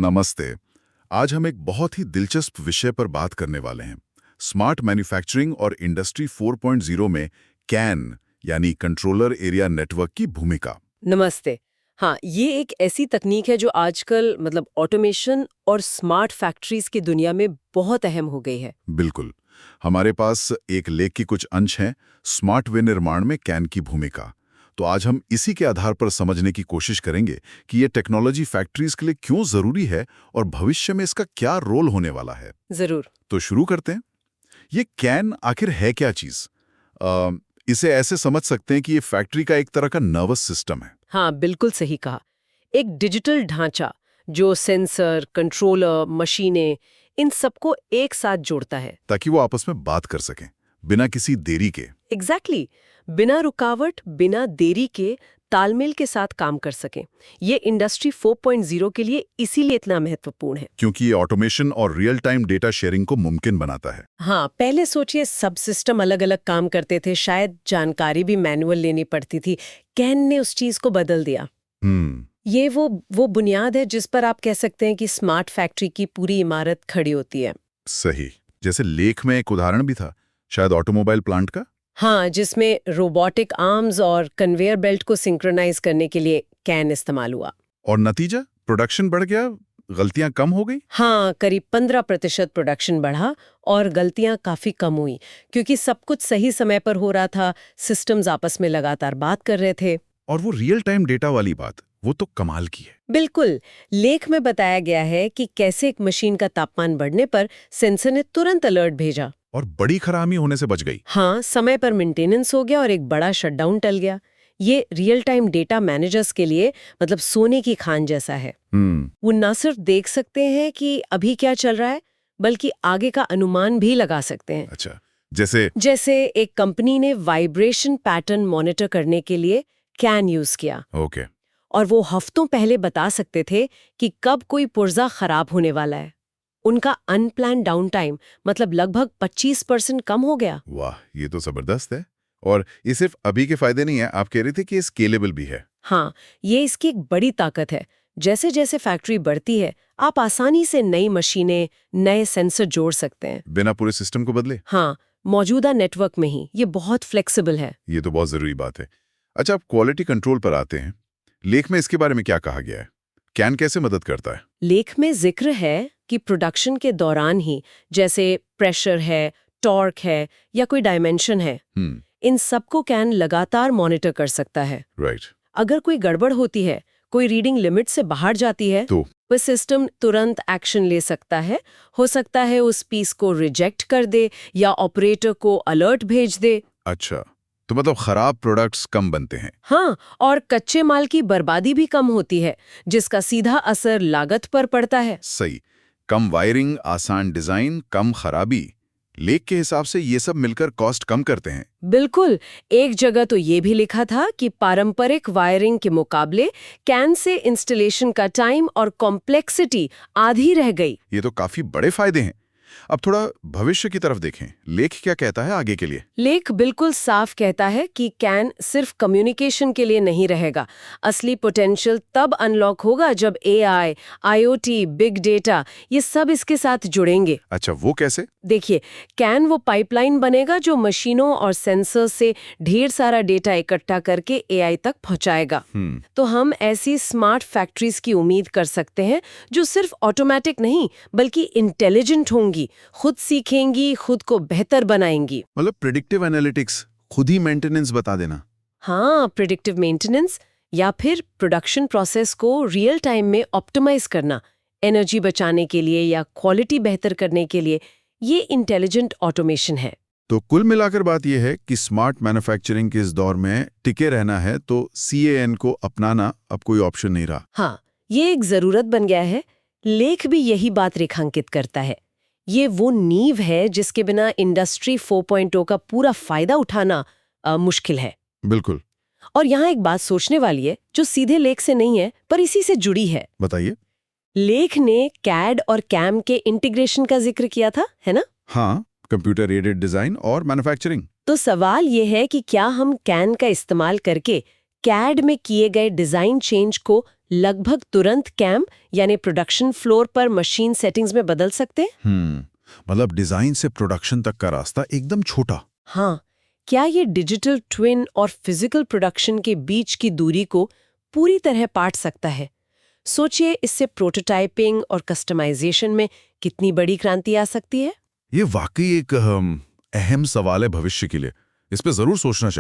नमस्ते। आज हम एक बहुत ही दिलचस्प विषय पर बात करने वाले हैं। स्मार्ट मैन्युफैक्चरिंग और इंडस्ट्री 4.0 में कैन यानी कंट्रोलर एरिया नेटवर्क की भूमिका। नमस्ते। हाँ, ये एक ऐसी तकनीक है जो आजकल ऑटोमेशन और स्मार्ट फैक्ट्रीज की दुनिया में बहुत अहम हो गई है। बिल्कुल। हमारे पास एक लेख की कुछ अंश हैं, स्मार्ट वे निर्माण में कैन की भूमिका। तो आज हम इसी के आधार पर समझने की कोशिश करेंगे कि ये टेक्नोलॉजी फैक्ट्रीज के लिए क्यों जरूरी है और भविष्य में इसका क्या रोल होने वाला है। जरूर। तो शुरू करते हैं। ये कैन आखिर है क्या चीज? इसे ऐसे समझ सकते हैं कि ये फैक्ट्री का एक तरह का नर्वस सिस्टम है। हाँ, बिल्कुल सही कहा। एक डिजिटल ढांचा जो सेंसर, कंट्रोलर, मशीनें, इन सबको एक साथ जोड़ता है। ताकि वो आपस में बात कर सकें बिना किसी देरी के। एग्जैक्टली बिना रुकावट, बिना देरी के तालमेल के साथ काम कर सकें। ये इंडस्ट्री 4.0 के लिए इसीलिए इतना महत्वपूर्ण है। क्योंकि ये ऑटोमेशन और रियल टाइम डेटा शेयरिंग को मुमकिन बनाता है। हाँ, पहले सोचिए सब सिस्टम अलग अलग काम करते थे, शायद जानकारी भी मैनुअल लेनी पड़ती थी। कैन ने उस चीज को बदल दिया। ये वो बुनियाद है जिस पर आप कह सकते हैं कि स्मार्ट फैक्ट्री की पूरी इमारत खड़ी होती है। सही। जैसे लेख में एक उदाहरण भी था, शायद ऑटोमोबाइल प्लांट का। हाँ, जिसमें रोबोटिक आर्म्स और कन्वेयर बेल्ट को सिंक्रोनाइज करने के लिए कैन इस्तेमाल हुआ। और नतीजा, प्रोडक्शन बढ़ गया, गलतियां कम हो गई। हाँ, करीब 15% प्रोडक्शन बढ़ा और गलतियां काफी कम हुई, क्योंकि सब कुछ सही समय पर हो रहा था, सिस्टम्स आपस में लगातार बात कर रहे थे। और वो रियल टाइम डेटा वाली बात, वो तो कमाल की है। बिल्कुल। लेख में बताया गया है कि कैसे एक मशीन का तापमान बढ़ने पर सेंसर ने तुरंत अलर्ट भेजा और बड़ी खराबी होने से बच गई। हाँ, समय पर मेंटेनेंस हो गया और एक बड़ा शटडाउन टल गया। ये रियल टाइम डेटा मैनेजर्स के लिए सोने की खान जैसा है। वो न सिर्फ देख सकते हैं कि अभी क्या चल रहा है, बल्कि आगे का अनुमान भी लगा सकते हैं। अच्छा, जैसे एक कंपनी ने वाइब्रेशन पैटर्न मॉनिटर करने के लिए कैन यूज किया। ओके। और वो हफ्तों पहले बता सकते थे कि कब कोई पुर्जा खराब होने वाला है। उनका अनप्लान डाउन टाइम लगभग 25% कम हो गया। वाह, ये तो जबरदस्त है। और ये सिर्फ अभी के फायदे नहीं है, आप कह रहे थे कि स्केलेबल भी है। हाँ, ये इसकी एक बड़ी ताकत है। जैसे जैसे फैक्ट्री बढ़ती है, आप आसानी से नई मशीनें, नए सेंसर जोड़ सकते हैं बिना पूरे सिस्टम को बदले। हाँ, मौजूदा नेटवर्क में ही। ये बहुत फ्लेक्सिबल है। ये तो बहुत जरूरी बात है। अच्छा, आप क्वालिटी कंट्रोल पर आते हैं। लेख में इसके बारे में क्या कहा गया है? कैन कैसे मदद करता है? लेख में जिक्र है कि प्रोडक्शन के दौरान ही, जैसे प्रेशर है, टॉर्क है या कोई डायमेंशन है, इन सबको कैन लगातार मॉनिटर कर सकता है। राइट। अगर कोई गड़बड़ होती है, कोई रीडिंग लिमिट से बाहर जाती है, तो वह सिस्टम तुरंत एक्शन ले सकता है। हो सकता है उस पीस को रिजेक्ट कर दे या ऑपरेटर को अलर्ट भेज दे। अच्छा, तो खराब प्रोडक्ट्स कम बनते हैं। हाँ, और कच्चे माल की बर्बादी भी कम होती है, जिसका सीधा असर लागत पर पड़ता है। सही। कम वायरिंग, आसान डिजाइन, कम खराबी। लेख के हिसाब से ये सब मिलकर कॉस्ट कम करते हैं। बिल्कुल। एक जगह तो ये भी लिखा था कि पारंपरिक वायरिंग के मुकाबले कैन से इंस्टॉलेशन का टाइम और कॉम्प्लेक्सिटी आधी रह गई। ये तो काफी बड़े फायदे हैं। अब थोड़ा भविष्य की तरफ देखें। लेख क्या कहता है आगे के लिए? लेख बिल्कुल साफ कहता है कि कैन सिर्फ कम्युनिकेशन के लिए नहीं रहेगा। असली पोटेंशियल तब अनलॉक होगा जब एआई, आईओटी, बिग डेटा, ये सब इसके साथ जुड़ेंगे। अच्छा, वो कैसे? देखिए, कैन वो पाइपलाइन बनेगा जो मशीनों और सेंसर से ढेर सारा डेटा इकट्ठा करके एआई तक पहुंचाएगा। तो हम ऐसी स्मार्ट फैक्ट्रीज की उम्मीद कर सकते हैं जो सिर्फ ऑटोमेटिक नहीं बल्कि इंटेलिजेंट होंगी, खुद सीखेंगी, खुद को बेहतर बनाएंगी। प्रिडिक्टिव एनालिटिक्स, खुद ही मेंटेनेंस बता देना। हाँ, प्रिडिक्टिव मेंटेनेंस या फिर प्रोडक्शन प्रोसेस को रियल टाइम में ऑप्टिमाइज करना, एनर्जी बचाने के लिए या क्वालिटी बेहतर करने के लिए, ये इंटेलिजेंट ऑटोमेशन है। तो कुल मिलाकर बात यह है कि स्मार्ट मैन्युफैक्चरिंग के इस दौर में टिके रहना है तो CAN को अपनाना अब कोई ऑप्शन नहीं रहा। हाँ, ये एक जरूरत बन गया है। लेख भी यही बात रेखांकित करता है। ये वो नींव है जिसके बिना इंडस्ट्री 4.0 का पूरा फायदा उठाना मुश्किल है। बिल्कुल। और यहाँ एक बात सोचने वाली है जो सीधे लेख से नहीं है पर इसी से जुड़ी है। बताइए। लेख ने कैड और कैम के इंटीग्रेशन का जिक्र किया था, है ना? हाँ, कंप्यूटर एडेड डिजाइन और मैन्युफैक्चरिंग। तो सवाल ये है कि क्या हम कैन का इस्तेमाल करके कैड में किए गए डिजाइन चेंज को लगभग तुरंत कैम यानी प्रोडक्शन फ्लोर पर मशीन सेटिंग्स में बदल सकते हैं। मतलब डिजाइन से प्रोडक्शन तक का रास्ता एकदम छोटा। हाँ, क्या ये डिजिटल ट्विन और फिजिकल प्रोडक्शन के बीच की दूरी को पूरी तरह पाट सकता है? सोचिए, इससे प्रोटोटाइपिंग और कस्टमाइजेशन में कितनी बड़ी क्रांति आ सकती है। ये वाकई एक अहम सवाल है भविष्य के लिए। इस पे जरूर सोचना चाहिए।